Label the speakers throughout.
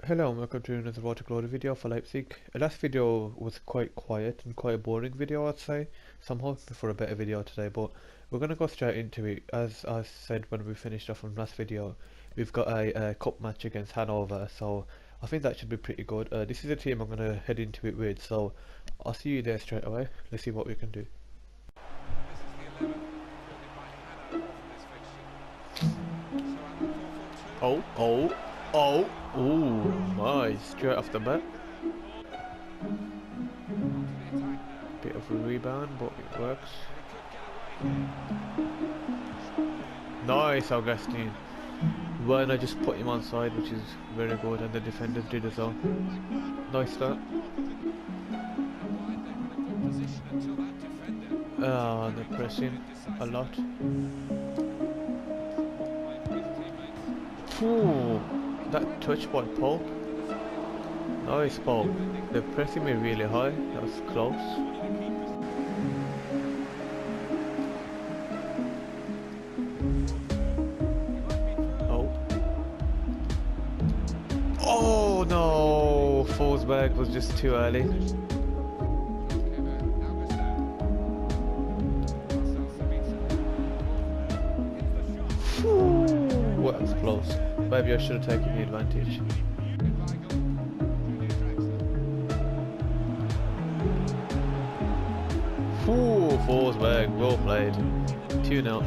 Speaker 1: Hello and welcome to another Water Glory video for Leipzig. Last video was quite quiet and quite a boring video, I'd say, so I'm hoping for a better video today, but we're going to go straight into it. As I said when we finished off from last video, we've got a cup match against Hanover, so I think that should be pretty good. This is a team I'm going to head into it with, so I'll see you there straight away. Let's see what we can do. Oh, my, straight off the bat. Bit of a rebound, but it works. Nice, Augustine. Werner just put him on side, which is very good, and the defenders did as well. Nice start. They're pressing a lot. Ooh, that touch by Paul. Nice, Paul. They're pressing me really high. That was close. Oh no! Forsberg was just too early. Ooh, that was close. Maybe I should have taken the advantage. Ooh, Forsberg, well played. 2-0.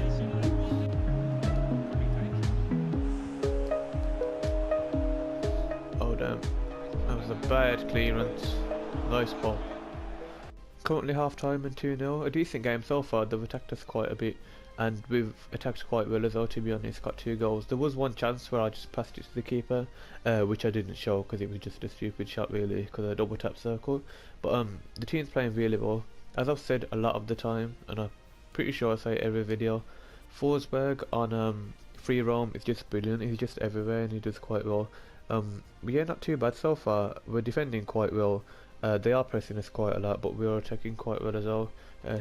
Speaker 1: Oh damn. That was a bad clearance. Nice ball. Currently half time and 2-0. A decent game so far. They've attacked us quite a bit. And we've attacked quite well as well, to be honest. Got 2 goals. There was one chance where I just passed it to the keeper, which I didn't show because it was just a stupid shot really, because I double tap circle. But the team's playing really well. As I've said a lot of the time, and I'm pretty sure I say every video, Forsberg on free roam is just brilliant. He's just everywhere and he does quite well. Yeah, not too bad so far. We're defending quite well. They are pressing us quite a lot, but we are attacking quite well as well.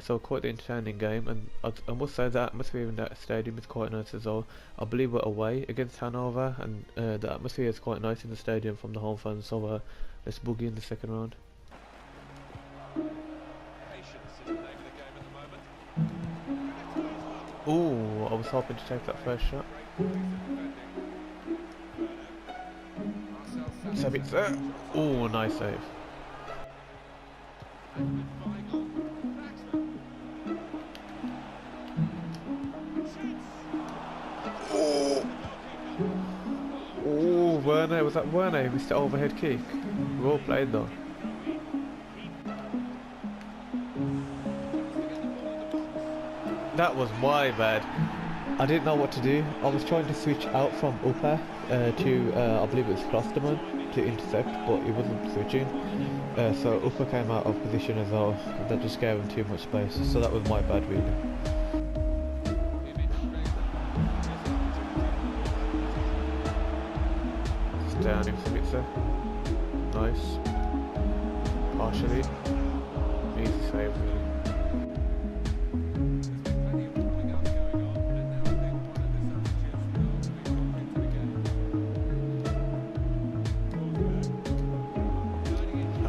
Speaker 1: So quite the entertaining game, and I must say the atmosphere in that stadium is quite nice as well. I believe we're away against Hanover, and the atmosphere is quite nice in the stadium from the home fans. So let's boogie in the second round. Ooh, I was hoping to take that first shot. Save it there. Ooh, nice save. Oh, Werner, was that Werner who missed the overhead kick? Well played though. That was my bad. I didn't know what to do. I was trying to switch out from upper to, I believe it was Klosterman, to intercept, but he wasn't switching. So upper came out of position as well. That just gave him too much space. So that was my bad really. Down him some bits there. Nice. Partially. Easy save really.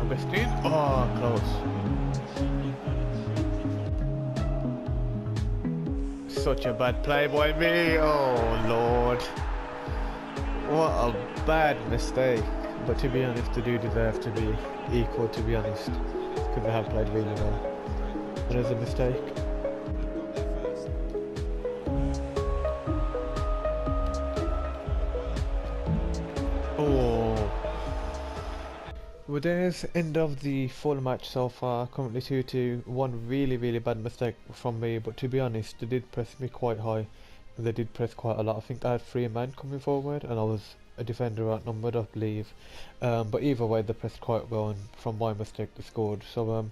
Speaker 1: Augustine? Oh, close. Such a bad play by me. Oh lord. What a bad mistake, but to be honest, they do deserve to be equal, to be honest, because they have played really well. But as a mistake. Oh. Well, there's end of the full match so far, currently 2-2, one really bad mistake from me, but to be honest, they did press me quite high. They did press quite a lot. I think I had 3 men coming forward and I was a defender outnumbered, I believe. But either way, they pressed quite well, and from my mistake they scored. So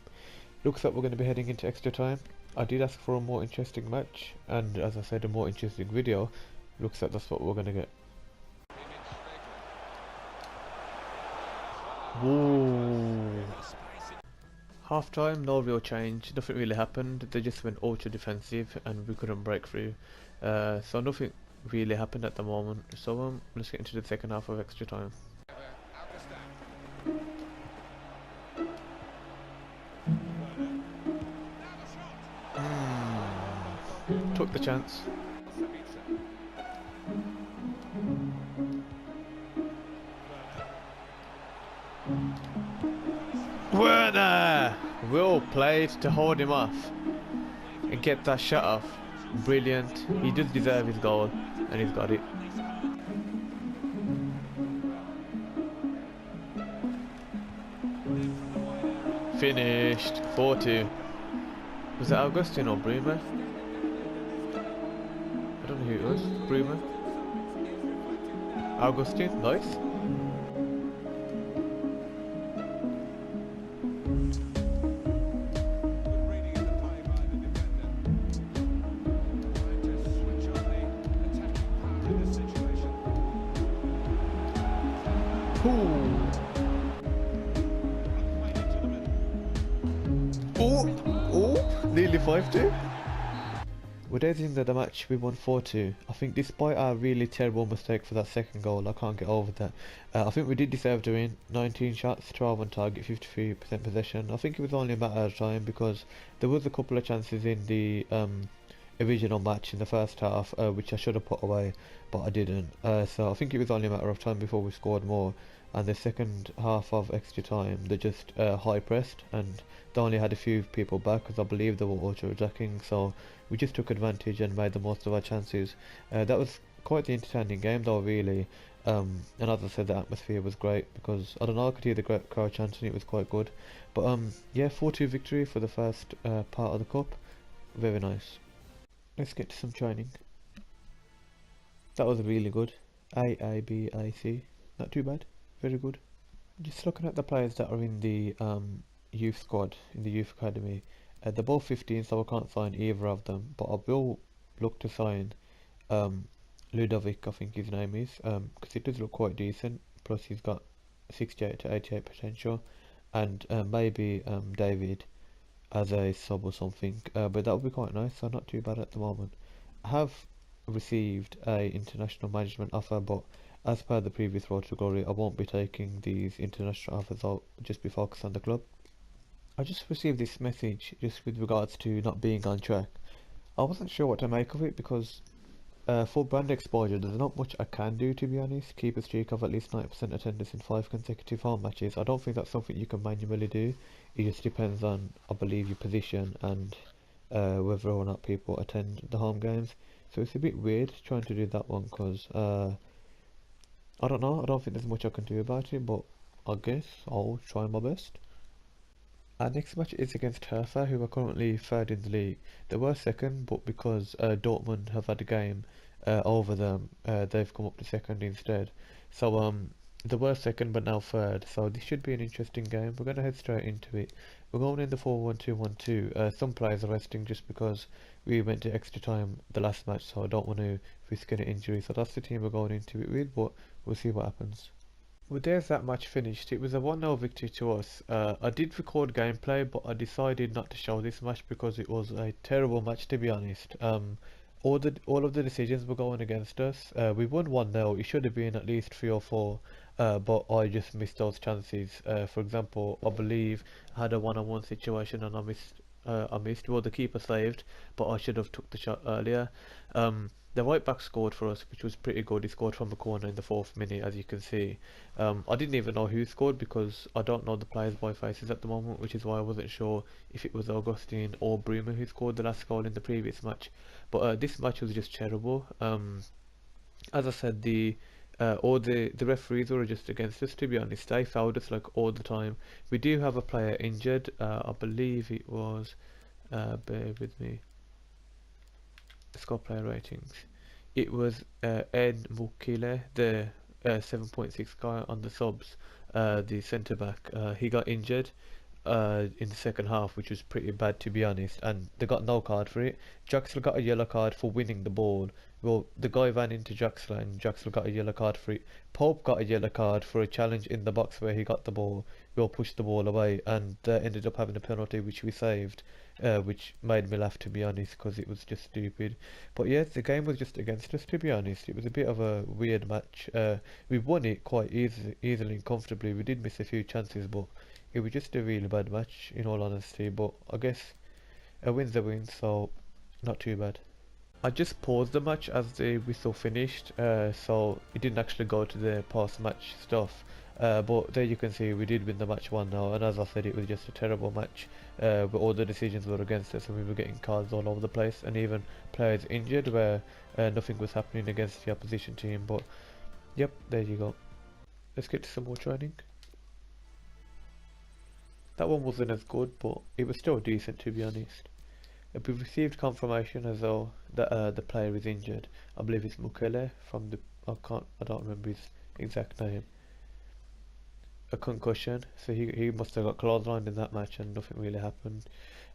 Speaker 1: looks like we're going to be heading into extra time. I did ask for a more interesting match, and as I said, a more interesting video. Looks like that's what we're going to get. Whoa. Half time, no real change, nothing really happened. They just went ultra defensive and we couldn't break through. So nothing really happened at the moment. So let's get into the second half of extra time. Took the chance. Werner! Will played to hold him off and get that shot off. Brilliant. He does deserve his goal, and he's got it. Finished. 4-2. Was it Augustin or Bremer? I don't know who it was. Bremer? Augustin? Nice. Nearly 5-2. With the end of the match, we won 4-2. I think despite our really terrible mistake for that second goal, I can't get over that. I think we did deserve to win. 19 shots, 12 on target, 53% possession. I think it was only a matter of time because there was a couple of chances in the original match in the first half, which I should have put away, but I didn't. So I think it was only a matter of time before we scored more. And the second half of extra time, they just high pressed and they only had a few people back because I believe they were auto attacking. So we just took advantage and made the most of our chances. That was quite the entertaining game though, really. And as I said, the atmosphere was great because I don't know, I could hear the great crowd chanting. It was quite good. But yeah, 4-2 victory for the first part of the cup. Very nice. Let's get to some training. That was really good. AABAC. Not too bad. Very good. Just looking at the players that are in the youth squad, in the youth academy. They're both 15, so I can't sign either of them. But I will look to sign Ludovic, I think his name is, because it does look quite decent. Plus he's got 68 to 88 potential. And maybe David as a sub or something. But that would be quite nice, so not too bad at the moment. I have received a international management offer, but as per the previous Road to Glory, I won't be taking these international offers. I'll just be focused on the club. I just received this message just with regards to not being on track. I wasn't sure what to make of it because for brand exposure there's not much I can do, to be honest. Keep a streak of at least 90% attendance in 5 consecutive home matches. I don't think that's something you can manually do. It just depends on, I believe, your position and whether or not people attend the home games. So it's a bit weird trying to do that one because I don't know, I don't think there's much I can do about it, but I guess I'll try my best. Our next match is against Hertha, who are currently third in the league. They were second, but because Dortmund have had a game over them, they've come up to second instead. So they were second, but now third. So this should be an interesting game. We're going to head straight into it. We're going in the 4-1-2-1-2. Some players are resting just because we went to extra time the last match, so I don't want to risk any injury. So that's the team we're going into it with, but we'll see what happens. Well, there's that match finished. It was a 1-0 victory to us. I did record gameplay, but I decided not to show this match because it was a terrible match, to be honest. All of the decisions were going against us. We won 1-0. It should have been at least 3 or 4, but I just missed those chances. For example, I believe I had a one-on-one situation and I missed. Well, the keeper saved, but I should have took the shot earlier. The right back scored for us, which was pretty good. He scored from a corner in the 4th minute, as you can see. I didn't even know who scored because I don't know the players by faces at the moment, which is why I wasn't sure if it was Augustine or Bremer who scored the last goal in the previous match. But this match was just terrible. As I said, all the referees were just against us, to be honest. They fouled us like all the time. We do have a player injured. I believe it was, bear with me, score player ratings. It was Ed Mukile, the 7.6 guy on the subs, the centre back. He got injured in the second half, which was pretty bad, to be honest, and they got no card for it. Jaxler got a yellow card for winning the ball. Well, the guy ran into Jaxler and Jaxler got a yellow card for it. Pope got a yellow card for a challenge in the box where he got the ball. We all pushed the ball away and ended up having a penalty which we saved, which made me laugh, to be honest, because it was just stupid. But yeah, the game was just against us, to be honest. It was a bit of a weird match. We won it quite easily and comfortably. We did miss a few chances, but it was just a really bad match, in all honesty. But I guess a win's a win, so not too bad. I just paused the match as the whistle finished, so it didn't actually go to the post-match stuff. But there you can see we did win the match 1-0, and as I said, it was just a terrible match. But all the decisions were against us, and we were getting cards all over the place, and even players injured where nothing was happening against the opposition team. But yep, there you go. Let's get to some more training. That one wasn't as good, but it was still decent to be honest. We've received confirmation as though that the player is injured. I believe it's Mukele from the I don't remember his exact name. A concussion, so he must have got clotheslined in that match and nothing really happened.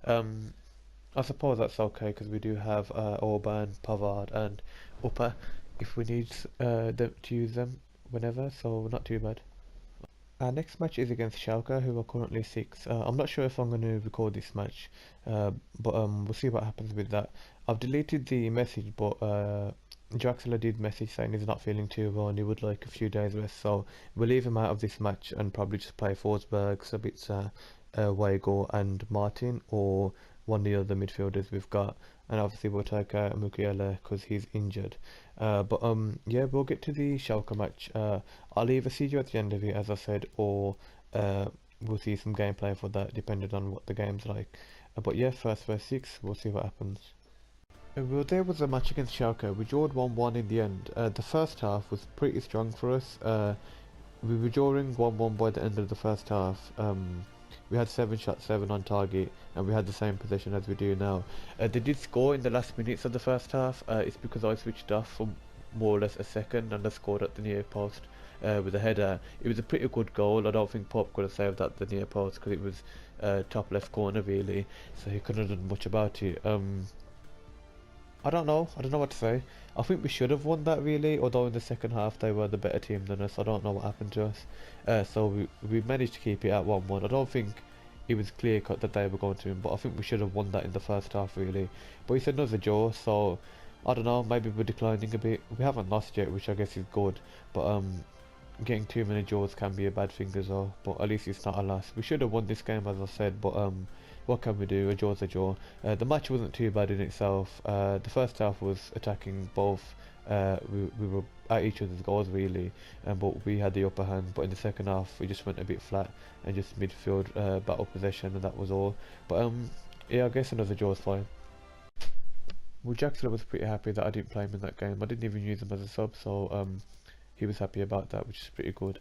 Speaker 1: I suppose that's okay because we do have Orban, Pavard, and Upper if we need them to use them whenever, so not too bad. Our next match is against Schalke, who are currently 6th. I'm not sure if I'm going to record this match, but we'll see what happens with that. I've deleted the message, but Draxler did message saying he's not feeling too well and he would like a few days rest, so we'll leave him out of this match and probably just play Forsberg, Sabitzer, Weigl and Martin, or one of the other midfielders we've got, and obviously we'll take out Mukiele because he's injured. But yeah, we'll get to the Schalke match. I'll either see you at the end of it, as I said, or we'll see some gameplay for that, depending on what the game's like. But yeah, first versus 6, we'll see what happens. Well, there was a match against Schalke. We drawed 1-1 in the end. The first half was pretty strong for us. We were drawing 1-1 by the end of the first half. We had 7 shots, 7 on target, and we had the same position as we do now. They did score in the last minutes of the first half. It's because I switched off for more or less a second and I scored at the near post with a header. It was a pretty good goal. I don't think Pop could have saved that at the near post because it was top left corner really, so he couldn't have done much about it. I don't know what to say. I think we should have won that really, although in the second half they were the better team than us. I don't know what happened to us. So we managed to keep it at 1-1. I don't think it was clear cut that they were going to win, but I think we should have won that in the first half really. But it's another draw, so I don't know, maybe we're declining a bit. We haven't lost yet, which I guess is good, but getting too many draws can be a bad thing as well, but at least it's not a loss. We should have won this game as I said, but what can we do? A draw's a draw. The match wasn't too bad in itself. The first half was attacking both. We were at each other's goals really, but we had the upper hand. But in the second half, we just went a bit flat and just midfield battle possession, and that was all. But yeah, I guess another draw is fine. Well, Jackson was pretty happy that I didn't play him in that game. I didn't even use him as a sub, so he was happy about that, which is pretty good.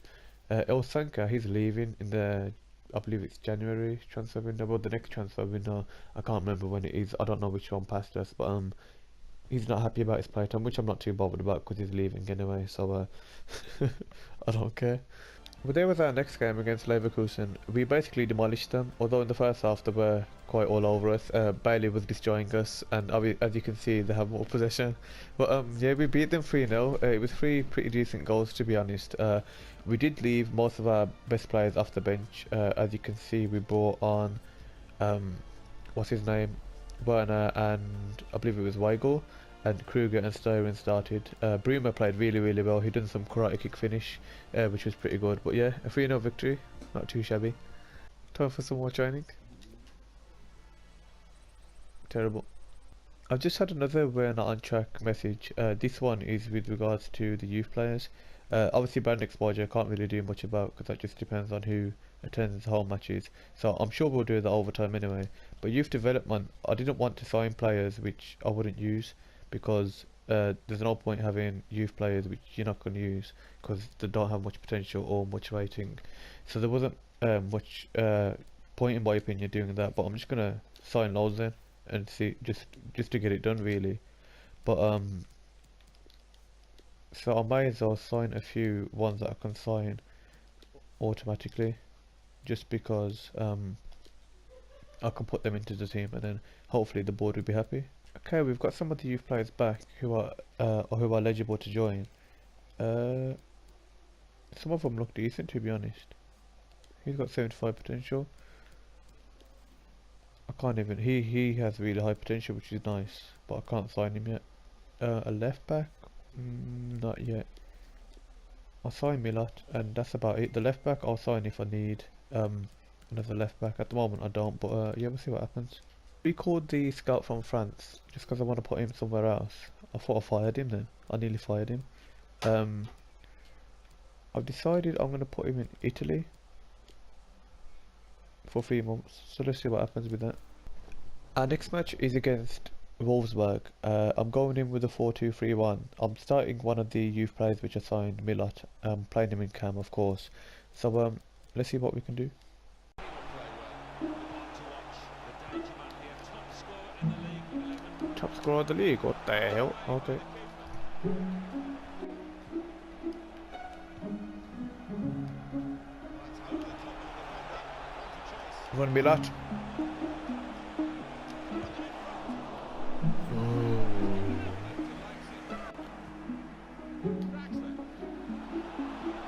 Speaker 1: El Sanka, he's leaving in the, I believe it's January transfer window, but the next transfer window, I can't remember when it is. I don't know which one passed us, but he's not happy about his playtime, which I'm not too bothered about because he's leaving anyway, so I don't care. But there was our next game against Leverkusen. We basically demolished them, although in the first half they were quite all over us. Bailey was destroying us, and as you can see they have more possession. But yeah, we beat them 3-0. It was 3 pretty decent goals to be honest. We did leave most of our best players off the bench. As you can see, we brought on what's his name, Werner, and I believe it was Weigl, and Kruger and Sterling started. Bruma played really well. He done some karate kick finish, which was pretty good. But yeah, a 3-0 victory, not too shabby. Time for some more training. Terrible. I've just had another we're not on track message. This one is with regards to the youth players. Obviously brand exposure I can't really do much about because that just depends on who attends the home matches. So I'm sure we'll do that over time anyway. But youth development, I didn't want to sign players which I wouldn't use because there's no point having youth players which you're not going to use because they don't have much potential or much rating. So there wasn't much point in my opinion doing that. But I'm just gonna sign loads then and see just to get it done really. But so I may as well sign a few ones that I can sign automatically just because I can put them into the team and then hopefully the board will be happy. Okay, we've got some of the youth players back who are eligible to join. Some of them look decent to be honest. He's got 75 potential. I can't even, he has really high potential which is nice, but I can't sign him yet. A left back? Not yet. I'll sign Milot and that's about it. The left back I'll sign if I need another left back. At the moment I don't, but yeah, we'll see what happens. We called the scout from France just because I want to put him somewhere else. I thought I fired him then. I nearly fired him. I've decided I'm going to put him in Italy for 3 months. So let's see what happens with that. Our next match is against Wolfsburg. I'm going in with a 4-2-3-1. I'm starting one of the youth players which I signed, Milot. I'm playing him in cam, of course. So let's see what we can do. Top scorer of the league? What the hell? Okay. Run Milot.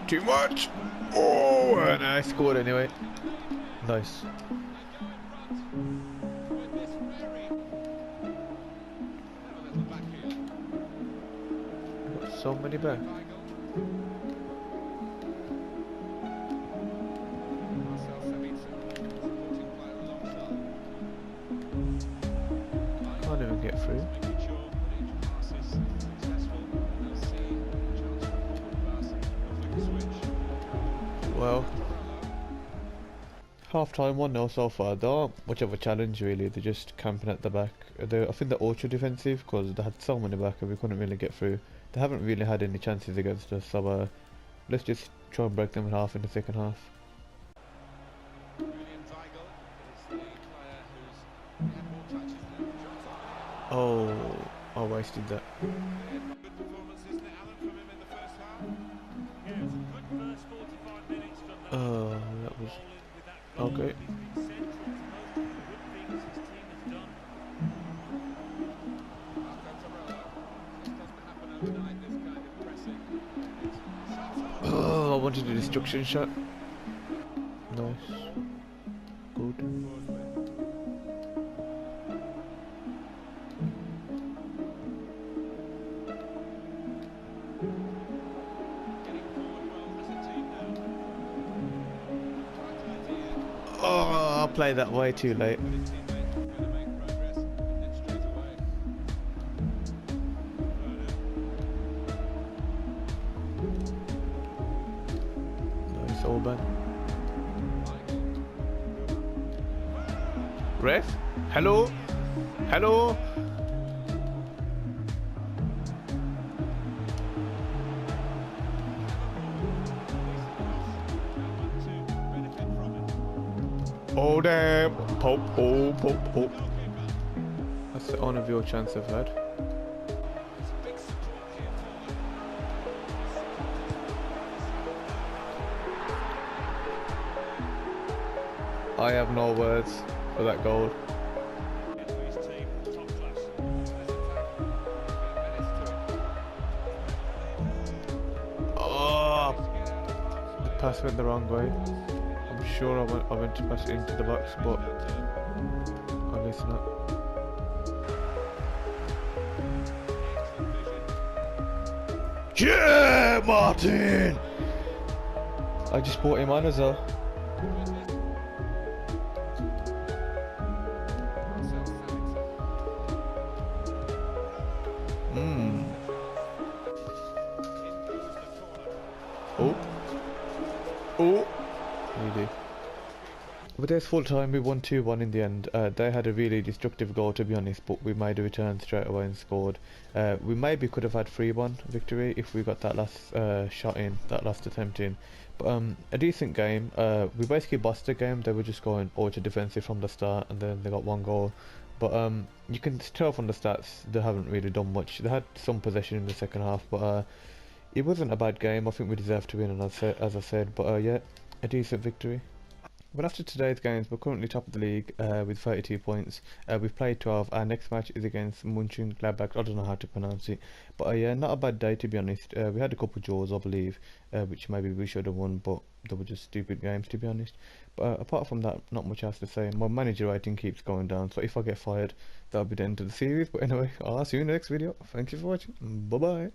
Speaker 1: Too much! Oh, and I scored anyway. Nice. Got so many back. Can't even get through. Well, half time 1-0 so far. They aren't much of a challenge really, they're just camping at the back. I think they're ultra defensive because they had so many back and we couldn't really get through. They haven't really had any chances against us, so let's just try and break them in half in the second half. Oh, I wasted that. That was okay. Oh, I wanted a destruction shot. Nice. Good. Oh, I played that way too late. Nice, Orban. Ref? Hello? Hello? Oh damn! Pope, oh, Pope, Pope. That's the on-of-your chance I've had. I have no words for that goal. Oh! The pass went the wrong way. I'm sure I went to pass it into the box, but I guess not. Yeah, Martin! I just brought him on as well. Oh. Oh. You do. But there's full time, we won 2-1 in the end. They had a really destructive goal to be honest, but we made a return straight away and scored. We maybe could have had 3-1 victory if we got that last shot in, that last attempt in. But a decent game. We basically bossed the game, they were just going ultra defensive from the start and then they got 1 goal. But you can tell from the stats they haven't really done much. They had some possession in the second half, but it wasn't a bad game. I think we deserved to win, and as I said, but yeah, a decent victory. But after today's games, we're currently top of the league with 32 points. We've played 12. Our next match is against Mönchengladbach. I don't know how to pronounce it, but yeah, not a bad day to be honest. We had a couple of draws, I believe, which maybe we should have won, but they were just stupid games to be honest. But apart from that, not much else to say. My manager rating keeps going down, so if I get fired, that'll be the end of the series. But anyway, I'll see you in the next video. Thank you for watching. Bye bye.